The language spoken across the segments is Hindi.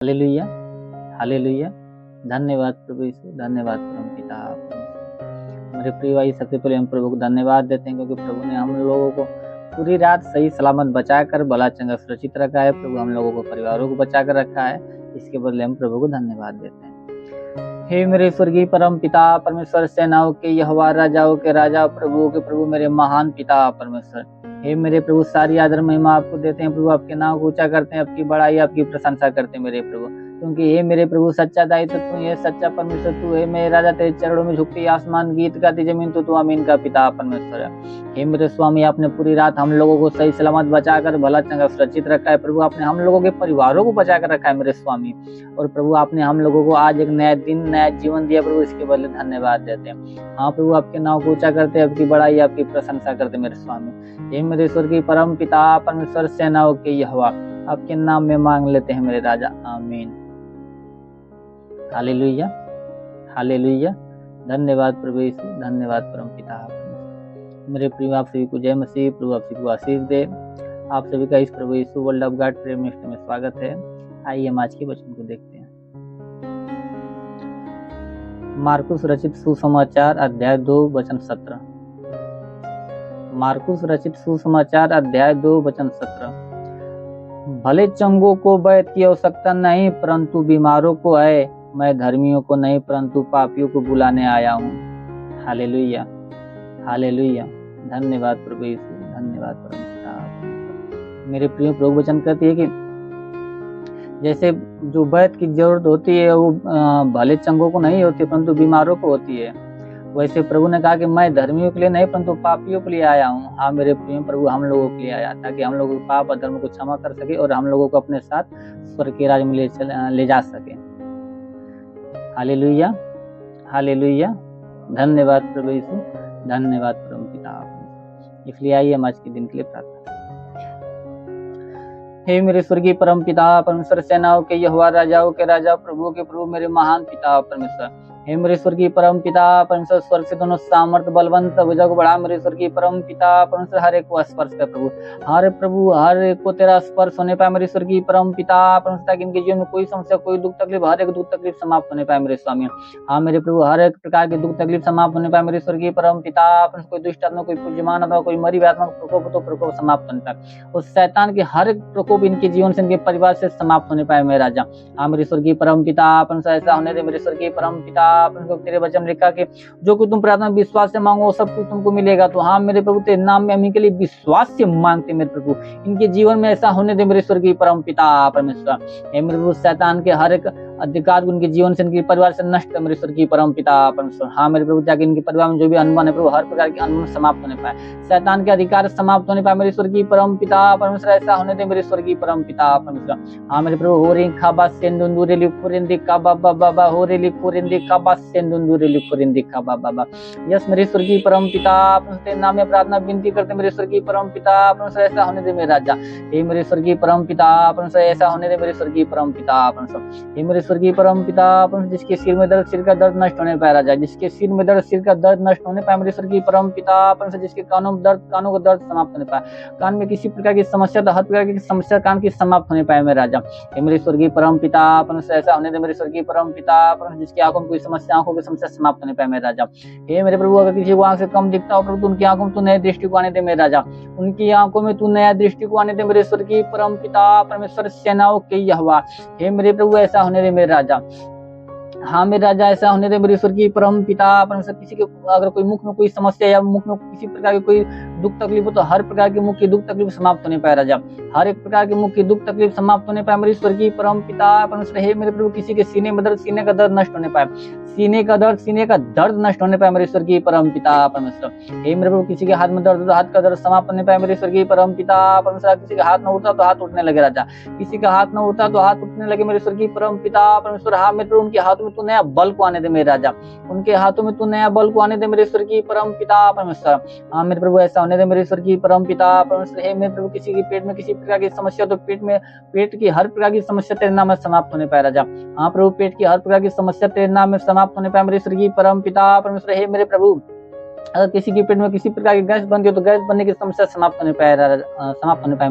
Hallelujah, hallelujah. धन्यवाद प्रभु यीशु, धन्यवाद परमपिता परमेश्वर। मेरे प्रिय भाई, सबसे पहले हम प्रभु को धन्यवाद देते हैं क्योंकि प्रभु ने हम लोगों को पूरी रात सही सलामत बचाकर भला चंगा सुरक्षित रखा है। प्रभु हम लोगों को परिवारों को बचा कर रखा है, इसके बदले हम प्रभु को धन्यवाद देते हैं। हे मेरे स्वर्गीय परम पिता परमेश्वर, सेनाओं के यहोवा, राजाओं के राजा, प्रभुओं के प्रभु, मेरे महान पिता परमेश्वर। हे मेरे प्रभु, सारी आदर महिमा आपको देते हैं प्रभु, आपके नाम को ऊंचा करते हैं, आपकी बड़ाई आपकी प्रशंसा करते हैं मेरे प्रभु, क्योंकि हे मेरे प्रभु सच्चा दायित्व तू है, सच्चा परमेश्वर तू है। मेरे राजा तेरे चरणों में झुकती आसमान गीत गाती जमीन तो तू आमीन का पिता परमेश्वर है। हे मेरे स्वामी, आपने पूरी रात हम लोगों को सही सलामत बचाकर भला चंगा सुरक्षित रखा है प्रभु, आपने हम लोगों के परिवारों को बचा कर रखा है मेरे स्वामी। और प्रभु आपने हम लोगों को आज एक नया दिन नया जीवन दिया प्रभु, इसके बदले धन्यवाद देते हैं। हाँ प्रभु, आपके नाम को ऊंचा करते, आपकी बड़ाई आपकी प्रशंसा करते मेरे स्वामी। हे मेरे स्वर्गीय परम पिता परमेश्वर, सेनाओं के यहोवा, आपके नाम में मांग लेते हैं मेरे राजा, आमीन। Hallelujah, hallelujah. धन्यवाद प्रभु यीशु, धन्यवाद परम पिता परमेश्वर। मेरे प्रिय, आप सभी को जय मसीह। प्रभु आप सभी को आशीष दे। आप सभी का इस प्रभु Yeshu world of God prayer ministry में स्वागत है। आइए हम आज के वचन को देखते हैं। मार्कुस रचित सुसमाचार अध्याय 2 वचन 17। मार्कुस रचित सुसमाचार अध्याय 2 वचन 17। भले चंगों को वैद्य की आवश्यकता नहीं, परंतु बीमारों को है। मैं धर्मियों को नहीं, परंतु पापियों को बुलाने आया हूँ। Hallelujah, hallelujah. धन्यवाद प्रभु यीशु, धन्यवाद परमेश्वर। मेरे प्रिय, प्रभु वचन कहती है कि जैसे जो वैद्य की जरूरत होती है वो भले चंगों को नहीं होती, परंतु बीमारों को होती है, वैसे प्रभु ने कहा कि मैं धर्मियों के लिए नहीं परंतु पापियों के लिए आया हूँ। हाँ मेरे प्रिय प्रभु, हम लोगों के लिए आया ताकि हम लोगों के पाप और धर्म को क्षमा कर सके और हम लोगों को अपने साथ स्वर्ग के राज्य में ले जा सके। Hallelujah, hallelujah. धन्यवाद प्रभु यीशु, धन्यवाद परम पिता। इसलिए आइए हम आज के दिन के लिए प्रार्थना। हे मेरे स्वर्गीय परम पिता परमेश्वर, सेनाओं के यहोवा, राजाओं के राजा, प्रभुओं के प्रभु, मेरे महान पिता परमेश्वर। हे मेरे स्वर्गीय परम पिता परमेश्वर, स्वर्ग से दोनों सामर्थ बलवंत भुजा को बढ़ा मेरे स्वर्गीय परम पिता परमेश्वर, हर एक को स्पर्श कर प्रभु, हर एक को तेरा स्पर्श होने पाए मेरे स्वर्गीय परम पिता परमेश्वर, ताकि इनके जीवन में कोई समस्या, कोई दुख तकलीफ, हर एक दुख तकलीफ समाप्त होने पाए मेरे स्वामी। हाँ मेरे प्रभु, हर एक प्रकार की दुख तकलीफ समाप्त होने पाए मेरे स्वर्गीय परम पिता परमेश्वर। कोई दुष्ट आत्मा, कोई पूज्यमान आत्मा, कोई मरी आत्मा प्रकोप तो प्रकोप समाप्त होने पाए। उस शैतान के हर एक प्रकोप इनके जीवन से, इनके परिवार से समाप्त होने पाए मेरे राजा। हाँ मेरे स्वर्गीय परम पिता परमेश्वर, ऐसा होने दे मेरे स्वर्गीय परम पिता परमेश्वर। तेरे वचन लिखा कि जो कुछ तुम प्रार्थना विश्वास से मांगो सब कुछ तुमको मिलेगा। तो हाँ मेरे प्रभु, तेरे नाम में हम इनके लिए विश्वास से मांगते मेरे प्रभु, इनके जीवन में ऐसा होने दे मेरे स्वर्गीय परम पिता परमेश्वर। हे मेरे प्रभु, शैतान के हर एक अधिकार उनके जीवन से, इनके परिवार से नष्ट मेरे स्वर्गीय परम पिता परमेश्वर। हाँ मेरे प्रभु, ताकि इनके परिवार में जो भी अनबन है प्रभु, हर प्रकार के अनबन समाप्त होने पाए, शैतान के अधिकार समाप्त होने पाए मेरे स्वर्गीय परम पिता परमेश्वर। ऐसा होने दे मेरे स्वर्गीय परम पिता परमेश्वर। हाँ मेरे प्रभु, हो रे खाबा सेंदुंदुरे लिखुरिंदी काबा बाबा, हो रे लिखुरिंदी काबा सेंदुंदुरे लिखुरिंदी काबा बाबा। यस मेरे स्वर्गीय परम पिता परमेश्वर, तेरे नाम में प्रार्थना विनती करते मेरे स्वर्गीय परम पिता परमेश्वर। ऐसा होने दे मेरे राजा। हे मेरे स्वर्गीय परम पिता परमेश्वर, ऐसा होने दे मेरे स्वर्गीय परम पिता परमेश्वर। हे मेरे स्वर्गीय परम पिता परमेश्वर, जिसके सिर में दर्द, सिर का दर्द नष्ट होने पाए राजा, जिसके सिर में दर्द, सिर का दर्द नष्ट होने पाए मेरे स्वर्गीय परम पिता परमेश्वर। जिसके कानों में दर्द, कानों का दर्द समाप्त होने पाए, कान में किसी प्रकार की समस्या, तो हर प्रकार की समस्या कान की समाप्त होने पाए मेरे राजा। हे मेरे स्वर्गीय परम पिता परमेश्वर, ऐसा होने दे मेरे स्वर्गीय परम पिता परमेश्वर। जिसकी आंखों में कोई समस्या, आंखों की समस्या समाप्त होने पाए मेरे राजा। हे मेरे प्रभु, अगर किसी को आंख से कम दिखता हो प्रभु, तो उनकी आंखों में तू नया दृष्टि को आने दे मेरे राजा, उनकी आंखों में तू नया दृष्टि को आने दे मेरे स्वर्गीय परम पिता परमेश्वर, सेनाओं के यहोवा। हे मेरे प्रभु, ऐसा होने दे मेरे राजा। हाँ मेरे राजा, ऐसा होने दे मेरे स्वर्गीय परम पिता परमेश्वर। किसी के अगर कोई मुख में कोई समस्या या मुख में किसी प्रकार की कोई दुख तकलीफ हो, तो हर प्रकार की मुख की दुख तकलीफ समाप्त होने पाए राजा, हर एक प्रकार की मुख की दुख तकलीफ समाप्त होने पाए मेरे स्वर्गीय परम पिता परमेश्वर। हे मेरे प्रभु, किसी के सीने में दर्द, सीने का दर्द नष्ट होने पाए, सीने का दर्द, सीने का दर्द नष्ट होने पाए मेरे स्वर्गीय परम पिता परमेश्वर। हे मेरे प्रभु, किसी के हाथ में दर्द, हाथ का दर्द समाप्त होने पाए मेरे स्वर्गीय परम पिता परमेश्वर। किसी का हाथ न उठता तो हाथ उठने लगे राजा, किसी का हाथ न उठता तो हाथ उठने लगे मेरे स्वर्गीय परम पिता परमेश्वर। हाँ मेरे प्रभु, उनके हाथों में तू नया बल को आने दे मेरे राजा, उनके हाथों में तू नया बल को आने दे मेरे स्वर्गीय परम पिता परमेश्वर। हाँ मेरे प्रभु, ऐसा होने दे मेरे स्वर्गीय परम पिता परमेश्वर। हे मेरे प्रभु, किसी के पेट में किसी प्रकार की समस्या, तो पेट की हर प्रकार की समस्या तेरे नाम में समाप्त होने पाए राजा। हाँ प्रभु, पेट की हर प्रकार की समस्या तेरे नाम में समाप्त होने पाए मेरे स्वर्गीय परम पिता परमेश्वर। हे मेरे प्रभु, अगर किसी के पेट में किसी प्रकार की गैस बनती हो तो गैस बनने की समस्या समाप्त होने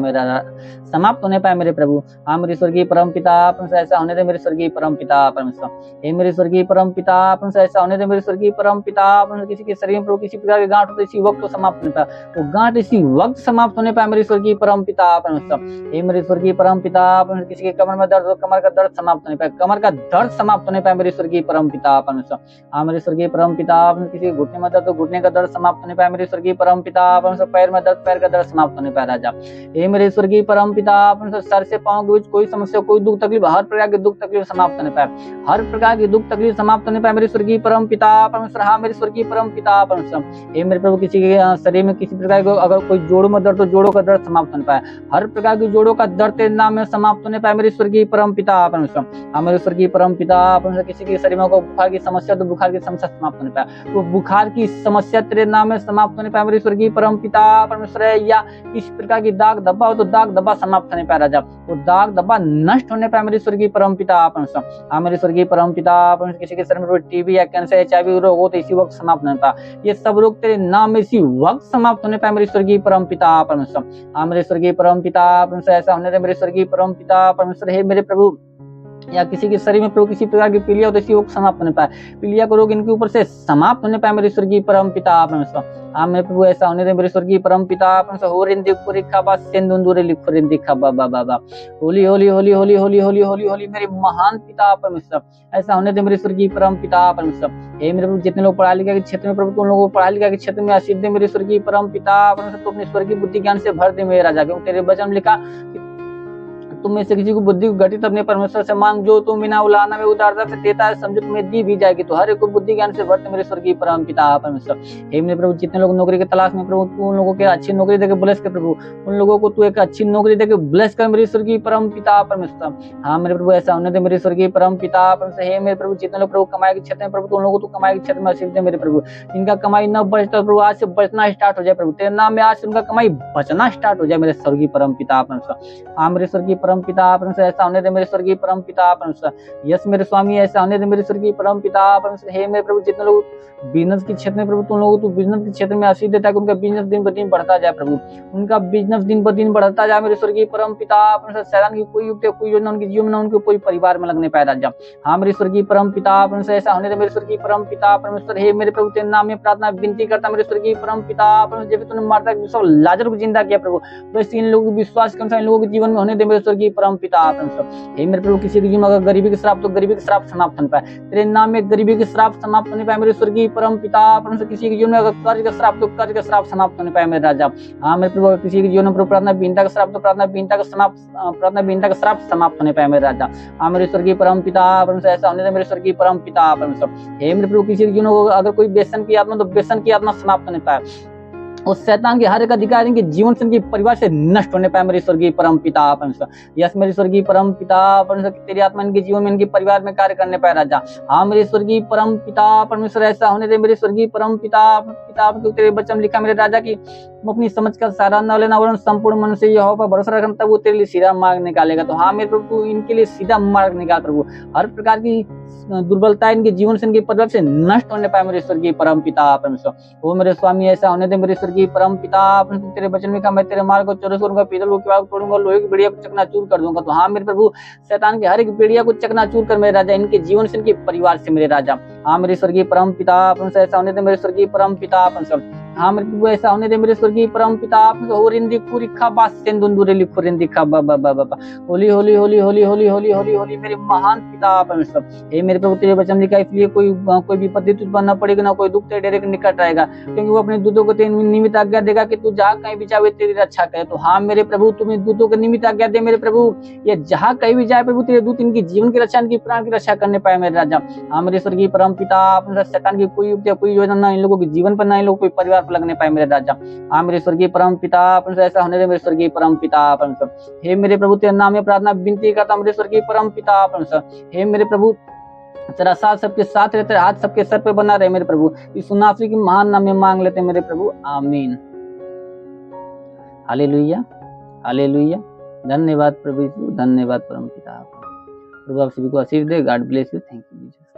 पाए मेरे प्रभु। हाँ मेरे स्वर्गीय परम पिता, अपन ऐसा होने दे मेरे स्वर्गीय परम पिता परमेश्वर। हे मेरे स्वर्गीय परम पिता, अपन ऐसा होने दे मेरे स्वर्गीय परम पिता। अपन किसी के शरीर में प्रभु किसी प्रकार की गांठ हो तो इसी वक्त तो समाप्त होने पाए, वो गांठ इसी वक्त समाप्त होने पाए मेरे स्वर्गीय परम पिता परमेश्वर। हे मेरे स्वर्गीय परम पिता, अपन किसी के कमर में दर्द हो, कमर का दर्द समाप्त होने पाए, कमर का दर्द समाप्त होने पाए मेरे स्वर्गीय परम पिता परमेश्वर। हाँ मेरे स्वर्गीय परम पिता, किसी के घुटने में दर्द हो, घुटने का दर्द समाप्त होने पाए मेरे स्वर्गीय परम पिता परमेश्वर। पैर में दर्द, पैर का दर्द समाप्त होने पाए राजा। हे मेरे स्वर्गीय परम पिता परमेश्वर, सर से पांव के बीच कोई समस्या, कोई दुख तकलीफ, हर प्रकार की दुख तकलीफ समाप्त होने पाए, हर प्रकार की दुख तकलीफ समाप्त होने पाए मेरे स्वर्गीय परम पिता परमेश्वर। हाँ मेरे स्वर्गीय परम पिता परमेश्वर। हे मेरे प्रभु, किसी के शरीर में किसी प्रकार को अगर कोई जोड़ों में दर्द हो, जोड़ों का दर्द समाप्त होने पाए, हर प्रकार की जोड़ों का दर्द तेरे नाम में समाप्त होने पाए मेरे स्वर्गीय परम पिता परमेश्वर। हाँ मेरे स्वर्गीय परम पिता परमेश्वर, किसी के शरीर में को बुखार की समस्या तो बुखार की समस्या समाप्त होने पाए, तो बुखार की समस्या तेरे नाम में समाप्त होने पाए मेरे स्वर्गीय परम पिता परमेश्वर। या किसी प्रकार की दाग धब्बा हो तो दाग धब्बा समाप्त होने पाए राजा, वो दाग धब्बा नष्ट होने पाए मेरे स्वर्गीय परम पिता परमेश्वर। हाँ मेरे स्वर्गीय परम पिता परमेश्वर, किसी के शरीर में टीबी या कैंसर, HIV रोग हो तो इसी वक्त समाप्त होने पाए, ये सब रोग तेरे नाम में इसी वक्त समाप्त होने पाए मेरे स्वर्गीय परम पिता परमेश्वर। हाँ मेरे स्वर्गीय परम पिता परमेश्वर, ऐसा होने दे मेरे स्वर्गीय परम पिता परमेश्वर। हे मेरे प्रभु, या किसी के शरीर में प्रभु किसी प्रकार की पीलिया हो तो इसी वक्त समाप्त होने पाए, पीलिया का रोग इनके ऊपर से समाप्त होने पाए मेरे स्वर्गीय परम पिता परमेश्वर। हाँ मेरे प्रभु, ऐसा होने दे मेरे स्वर्गीय परम पिता परमेश्वर। होरिंदी पुरिखा बा सेंदुंदुरे लिखुरिंदी खबा बाबा बा, होली होली होली होली होली होली होली होली मेरे महान पिता परमेश्वर, ऐसा होने दे मेरे स्वर्गीय परम पिता परमेश्वर। हे मेरे प्रभु, जितने लोग पढ़ा लिखा के क्षेत्र में प्रभु, तुम लोगों को पढ़ा लिखा के क्षेत्र में आशीष दे मेरे स्वर्गीय परम पिता परमेश्वर। तो अपने स्वर्गीय बुद्धि ज्ञान से भर दे मेरे राजा, क्योंकि तेरे वचन में लिखा तुम में से किसी को बुद्धि घटित अपने परमेश्वर से मांग, जो तुम बिना उलाहना में उदारता से देता है, समझो तुम्हें दी भी जाएगी। तो हर एक को बुद्धि ज्ञान से भरते मेरे स्वर्गीय परम पिता परमेश्वर। हे मेरे प्रभु, जितने लोग नौकरी की तलाश में प्रभु, तू उन लोगों के अच्छी नौकरी देकर ब्लेस कर प्रभु, उन लोगों को तू एक अच्छी नौकरी देकर ब्लेस कर मेरे स्वर्गीय परम पिता परमेश्वर। हाँ मेरे प्रभु, ऐसा होने दे मेरे स्वर्गीय परम पिता परमेश्वर। हे मेरे प्रभु, जितने लोग प्रभु कमाई के क्षेत्र में प्रभु, तो उन लोगों को तू कमाई के क्षेत्र में आशीष दे मेरे प्रभु, जिनका कमाई न बचता प्रभु, आज से बचना स्टार्ट हो जाए प्रभु, तेरे नाम में आज से उनका कमाई बचना स्टार्ट हो जाए मेरे स्वर्गीय परम पिता परमेश्वर। हाँ मेरे स्वर्गीय परम पिता परमेश्वर, ऐसा होने दे मेरे स्वर्गीय परम पिता परमेश्वर। यस मेरे स्वामी, ऐसा होने दे मेरे स्वर्गीय परम पिता परमेश्वर। हे मेरे प्रभु, जितने लोग बिजनेस के क्षेत्र में प्रभु, तुम लोगों को बिजनेस के क्षेत्र में आशीष देता है कि उनका बिजनेस दिन ब दिन बढ़ता जाए प्रभु, उनका बिजनेस दिन ब दिन बढ़ता जाए मेरे स्वर्गीय परम पिता परमेश्वर। शैतान की कोई युक्ति, कोई योजना उनके जीवन में, उनके कोई परिवार में लगने पाए राजा। हाँ मेरे स्वर्गीय परम पिता परमेश्वर, ऐसा होने दे मेरे स्वर्गीय परम पिता परमेश्वर। हे मेरे प्रभु, तेरे नाम में प्रार्थना विनती करता मेरे स्वर्गीय परम पिता परमेश्वर। जैसे तूने मार्था के लाजर को जिंदा किया प्रभु, वैसे इन लोगों के विश्वास के अनुसार इन लोगों के जीवन में होने दे मेरे स्वर्गीय परम पिता परमेश्वर। हे मेरे प्रभु, किसी के जीवन में अगर गरीबी के श्राप, तो गरीबी के श्राप समाप्त होने पाए, तेरे नाम में गरीबी के श्राप समाप्त होने पाए मेरे स्वर्गीय परम पिता परमेश्वर। किसी के जीवन में अगर कर्ज का श्राप, तो कर्ज का श्राप समाप्त होने पाए मेरे राजा। हाँ मेरे प्रभु, किसी के जीवन में प्रार्थना विहीनता का श्राप, तो प्रार्थना विहीनता का श्राप समाप्त होने पाए मेरे राजा। हाँ मेरे स्वर्गीय परम पिता परमेश्वर, ऐसा होने दे मेरे स्वर्गीय परम पिता परमेश्वर। हे मेरे प्रभु, किसी के जीवन में अगर कोई व्यसन की आत्मा, तो व्यसन की आत्मा समाप्त होने पाए, उस शैतान के हर एक अधिकार इनके जीवन से, इनके परिवार से नष्ट होने पाए मेरे स्वर्गीय परम पिता परमेश्वर। यस मेरे स्वर्गीय परम पिता परमेश्वर, तेरी आत्मा इनके जीवन में, इनके परिवार में कार्य करने पाए राजा। हाँ मेरे स्वर्गीय परम पिता परमेश्वर, ऐसा होने दे मेरे स्वर्गीय परम पिता पिता, तेरे वचन लिखा मेरे राजा की तुम अपनी समझ का सहारा न लेना, वरन संपूर्ण मन से यहोवा पर भरोसा रखना, तब वो तेरे लिए सीधा मार्ग निकालेगा। तो हाँ मेरे प्रभु, तू इनके लिए सीधा मार्ग निकाल प्रभु, हर प्रकार की दुर्बलता इनके जीवन से, इनके परिवार से नष्ट होने पाए मेरे स्वर्गीय परम पिता परमेश्वर। वो मेरे स्वामी, ऐसा होने दे मेरे स्वर्गीय परम पिता परमेश्वर। तेरे वचन में कहा, मैं तेरे मार्ग को चौरस करूंगा, पीतल को तोड़ूंगा, लोहे की बेड़िया को चकनाचूर कर दूंगा। तो हाँ मेरे प्रभु, शैतान के हर एक बेड़िया को चकनाचूर कर मेरे राजा, इनके जीवन से, इनके परिवार से मेरे राजा। हाँ मेरे स्वर्गीय परम पिता परमेश्वर, ऐसा होने दे मेरे स्वर्गीय परम पिता परमेश्वर। हाँ मेरे प्रभु, ऐसा होने दे मेरे स्वर्गीय परम पिता परमेश्वर। होरिंदी पुरिखा बा सेंदुंदुरे लिखुरिंदी खबा बाबा बाबा, होली होली होली होली होली होली होली होली मेरे महान पिता परमेश्वर। हे मेरे प्रभु, तेरे वचन लिखा, इसलिए कोई विपत्ति तुझ पर न पड़ेगी, ना कोई दुख तेरे डेरे के निकट आएगा, क्योंकि वो अपने दूतों को तेरे निमित्त आज्ञा देगा कि तू जहाँ कहीं भी जाए तेरी रक्षा करे। तो हाँ मेरे प्रभु, तुम्हें दूतों के निमित्त आज्ञा दे मेरे प्रभु, ये जहाँ कहीं भी जाए प्रभु, तेरे दूत इनकी जीवन की रक्षा, इनकी प्राण की रक्षा करने पाए मेरे राजा। हाँ मेरे स्वर्गीय परम पिता परमेश्वर, शैतान की कोई युक्ति, कोई योजना ना इन लोगों के जीवन पर, ना इन लोगों के परिवार पर लगने पाए मेरे राजा। हाँ मेरे स्वर्गीय परम पिता परमेश्वर, ऐसा होने दे मेरे स्वर्गीय परम पिता परमेश्वर। हे मेरे प्रभु, तेरे नाम में प्रार्थना विनती करता मेरे स्वर्गीय परम पिता परमेश्वर। हे मेरे प्रभु, तेरा साथ सबके साथ रहे, तेरा हाथ सबके सर पे बना रहे मेरे प्रभु, इस नासरी की महान नाम में मांग लेते मेरे प्रभु, आमीन। हालेलुया हालेलुया, धन्यवाद प्रभु यीशु, धन्यवाद परम पिता। प्रभु आप सभी को आशीष दे। God bless you. Thank you Jesus.